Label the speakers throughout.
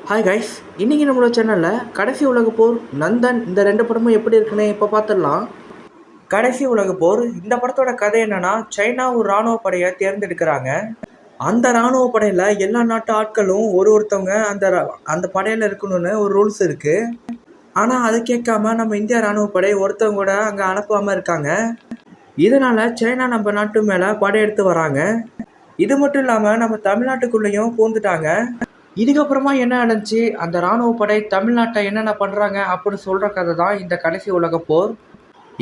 Speaker 1: Hi guys, இன்றைக்கி நம்மளோட சேனலில் கடைசி உலக போர், நந்தன் இந்த ரெண்டு படமும் எப்படி இருக்குன்னு இப்போ பார்த்துடலாம். கடைசி உலக போர் இந்த படத்தோட கதை என்னன்னா, சைனா ஒரு இராணுவ படையை தேர்ந்தெடுக்கிறாங்க. அந்த இராணுவ படையில் எல்லா நாட்டு ஆட்களும் ஒருத்தவங்க அந்த படையில் இருக்கணும்னு ஒரு ரூல்ஸ் இருக்குது. ஆனால் அதை கேட்காம நம்ம இந்திய இராணுவ படை ஒருத்தவங்க கூட அங்கே அனுப்பாமல் இருக்காங்க. இதனால் சைனா நம்ம நாட்டு மேலே படையெடுத்து வராங்க. இது மட்டும் இல்லாமல் நம்ம தமிழ்நாட்டுக்குள்ளேயும் பூந்துட்டாங்க. இதுக்கப்புறமா என்ன நடந்துச்சு, அந்த இராணுவ படை தமிழ்நாட்டை என்னென்ன பண்ணுறாங்க அப்படின்னு சொல்கிற கதை தான் இந்த கடைசி உலக போர்.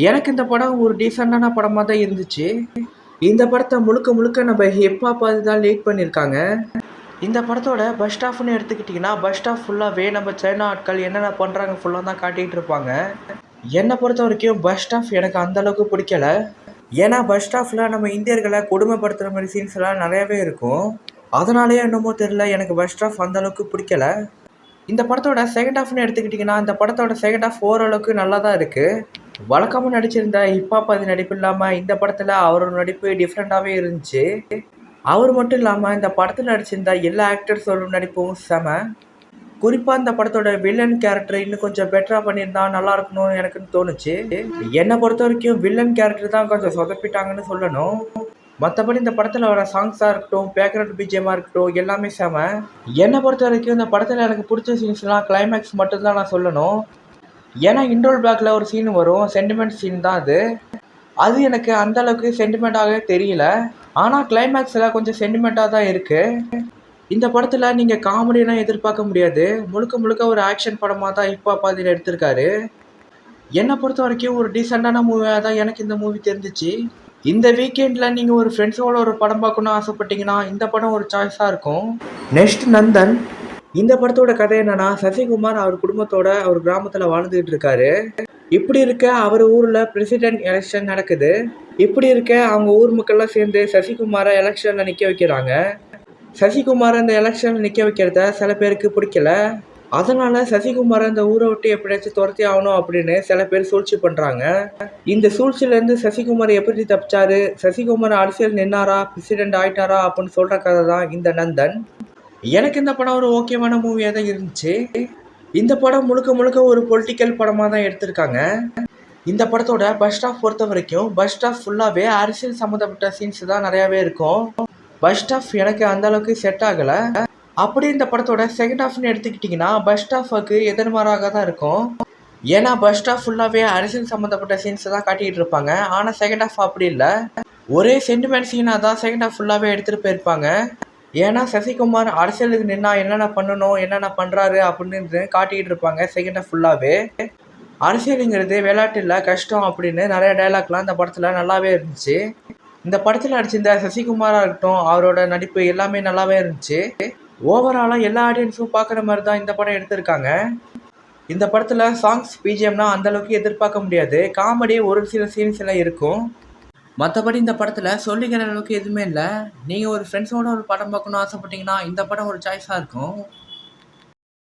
Speaker 1: எனக்கு இந்த படம் ஒரு டீசெண்டான படமாக தான் இருந்துச்சு. இந்த படத்தை முழுக்க முழுக்க நம்ம ஹிப்ஹாப் தான் லீட் பண்ணியிருக்காங்க. இந்த படத்தோட பஸ் ஸ்டாப்னு எடுத்துக்கிட்டிங்கன்னா, பஸ் ஸ்டாப் ஃபுல்லாகவே நம்ம சைனா ஆட்கள் என்னென்ன பண்ணுறாங்க ஃபுல்லாக தான் காட்டிகிட்டு இருப்பாங்க. என்னை பொறுத்த வரைக்கும் பஸ் ஸ்டாப் எனக்கு அந்தளவுக்கு பிடிக்கல. ஏன்னா பஸ் ஸ்டாப்பில் நம்ம இந்தியர்களை கொடுமைப்படுத்துகிற மாதிரி சீன்ஸ் எல்லாம் நிறையவே இருக்கும். அதனாலேயே என்னமோ தெரியல, எனக்கு பஸ் ஸ்டாப் அந்தளவுக்கு பிடிக்கல. இந்த படத்தோட செகண்ட் ஹாஃப்னு எடுத்துக்கிட்டிங்கன்னா, இந்த படத்தோட செகண்ட் ஹாஃப் ஓரளவுக்கு நல்லா தான் இருக்குது. வழக்கமாக நடிச்சிருந்த ஹிப்ஹாப் நடிப்பு இல்லாமல் இந்த படத்தில் அவரோட நடிப்பு டிஃப்ரெண்ட்டாகவே இருந்துச்சு. அவர் மட்டும் இல்லாமல் இந்த படத்தில் நடிச்சிருந்த எல்லா ஆக்டர்ஸோட நடிப்பும் செம. குறிப்பாக இந்த படத்தோட வில்லன் கேரக்டர் இன்னும் கொஞ்சம் பெட்டராக பண்ணியிருந்தா நல்லா இருக்கணும்னு எனக்குன்னு தோணுச்சு. என்னை பொறுத்த வரைக்கும் வில்லன் கேரக்டர் தான் கொஞ்சம் சொதப்பிட்டாங்கன்னு சொல்லணும். மற்றபடி இந்த படத்தில் வர சாங்ஸாக இருக்கட்டும், பேக்ரவுண்ட் பிஜிஎம்மாக இருக்கட்டும், எல்லாமே செம. என்னை பொறுத்த வரைக்கும் இந்த படத்தில் எனக்கு பிடிச்ச சீன்ஸ்லாம் கிளைமேக்ஸ் மட்டும்தான் நான் சொல்லணும். ஏன்னா இன்ட்ரோல் பேக்கில் ஒரு சீன் வரும், சென்டிமெண்ட் சீன் தான் அது எனக்கு அந்தளவுக்கு சென்டிமெண்ட்டாகவே தெரியல. ஆனால் கிளைமேக்ஸில் கொஞ்சம் சென்டிமெண்ட்டாக தான் இருக்குது. இந்த படத்தில் நீங்கள் காமெடியெலாம் எதிர்பார்க்க முடியாது. முழுக்க முழுக்க ஒரு ஆக்ஷன் படமாக தான் ஹிப்ஹாப் எடுத்திருக்காரு. என்னை பொறுத்த வரைக்கும் ஒரு டீசெண்டான மூவியாக தான் எனக்கு இந்த மூவி தெரிஞ்சிச்சு. இந்த வீக்கெண்டில் நீங்கள் ஒரு ஃப்ரெண்ட்ஸோட ஒரு படம் பார்க்கணுன்னு ஆசைப்பட்டீங்கன்னா இந்த படம் ஒரு சாய்ஸாக இருக்கும். நெக்ஸ்ட் நந்தன். இந்த படத்தோட கதை என்னன்னா, சசிகுமார் அவர் குடும்பத்தோட அவர் கிராமத்தில் வாழ்ந்துகிட்டு இருக்காரு. இப்படி இருக்க அவர் ஊரில் பிரசிடென்ட் எலெக்ஷன் நடக்குது. இப்படி இருக்க அவங்க ஊர் மக்கள்லாம் சேர்ந்து சசிகுமாரை எலெக்ஷனில் நிற்க வைக்கிறாங்க. சசிகுமாரை அந்த எலெக்ஷனில் நிற்க வைக்கிறத சில பேருக்கு பிடிக்கல. அதனால் சசிகுமாரை அந்த ஊரை விட்டு எப்படியாச்சும் துரத்தி ஆகணும் அப்படின்னு சில பேர் சூழ்ச்சி பண்ணுறாங்க. இந்த சூழ்ச்சியிலேருந்து சசிகுமார் எப்படி தப்பிச்சாரு, சசிகுமார் அரசியல் நின்னாரா, பிரசிடென்ட் ஆயிட்டாரா அப்படின்னு சொல்கிற கதை தான் இந்த நந்தன். எனக்கு இந்த படம் ஒரு ஓகேவான மூவியாக தான் இருந்துச்சு. இந்த படம் முழுக்க முழுக்க ஒரு பொலிட்டிக்கல் படமாக தான் எடுத்திருக்காங்க. இந்த படத்தோட பஸ் ஸ்டாப் பொறுத்த வரைக்கும் பஸ் ஸ்டாப் ஃபுல்லாகவே அரசியல் சம்மந்தப்பட்ட சீன்ஸ் தான் நிறையாவே இருக்கும். பஸ் ஸ்டாப் எனக்கு அந்தளவுக்கு செட் ஆகலை. அப்படி இந்த படத்தோட செகண்ட் ஹாஃப்னு எடுத்துக்கிட்டிங்கன்னா, பஸ் ஸ்டாஃபுக்கு எதிர்மாறாக தான் இருக்கும். ஏன்னா பஸ் ஸ்டாப் ஃபுல்லாகவே அரசியல் சம்மந்தப்பட்ட சீன்ஸை தான் காட்டிகிட்டு இருப்பாங்க. ஆனால் செகண்ட் ஹாஃப் அப்படி இல்லை, ஒரே சென்டிமெண்ட் சீனாக தான் செகண்ட் ஹாஃப் ஃபுல்லாகவே எடுத்துகிட்டு போயிருப்பாங்க. ஏன்னா சசிகுமார் அரசியலுக்கு நின்னா என்னென்ன பண்ணணும், என்னென்ன பண்ணுறாரு அப்படின்னு காட்டிக்கிட்டு இருப்பாங்க செகண்ட் ஹாஃப் ஃபுல்லாகவே. அரசியலுங்கிறது விளையாட்டு இல்லை, கஷ்டம் அப்படின்னு நிறைய டைலாக்லாம் இந்த படத்தில் நல்லாவே இருந்துச்சு. இந்த படத்தில் நடிச்சிருந்த சசிகுமாராக இருக்கட்டும், அவரோட நடிப்பு எல்லாமே நல்லாவே இருந்துச்சு. ஓவராலாக எல்லா ஆடியன்ஸும் பார்க்குற மாதிரி தான் இந்த படம் எடுத்திருக்காங்க. இந்த படத்தில் சாங்ஸ் பிஜிஎம்னா அந்தளவுக்கு எதிர்பார்க்க முடியாது. காமெடி ஒரு சில சீன்ஸ் எல்லாம் இருக்கும். மற்றபடி இந்த படத்தில் சொல்லிக்கிற அளவுக்கு எதுவுமே இல்லை. நீங்கள் ஒரு ஃப்ரெண்ட்ஸோட ஒரு படம் பார்க்கணுன்னு ஆசைப்பட்டீங்கன்னா இந்த படம் ஒரு சாய்ஸாக இருக்கும்.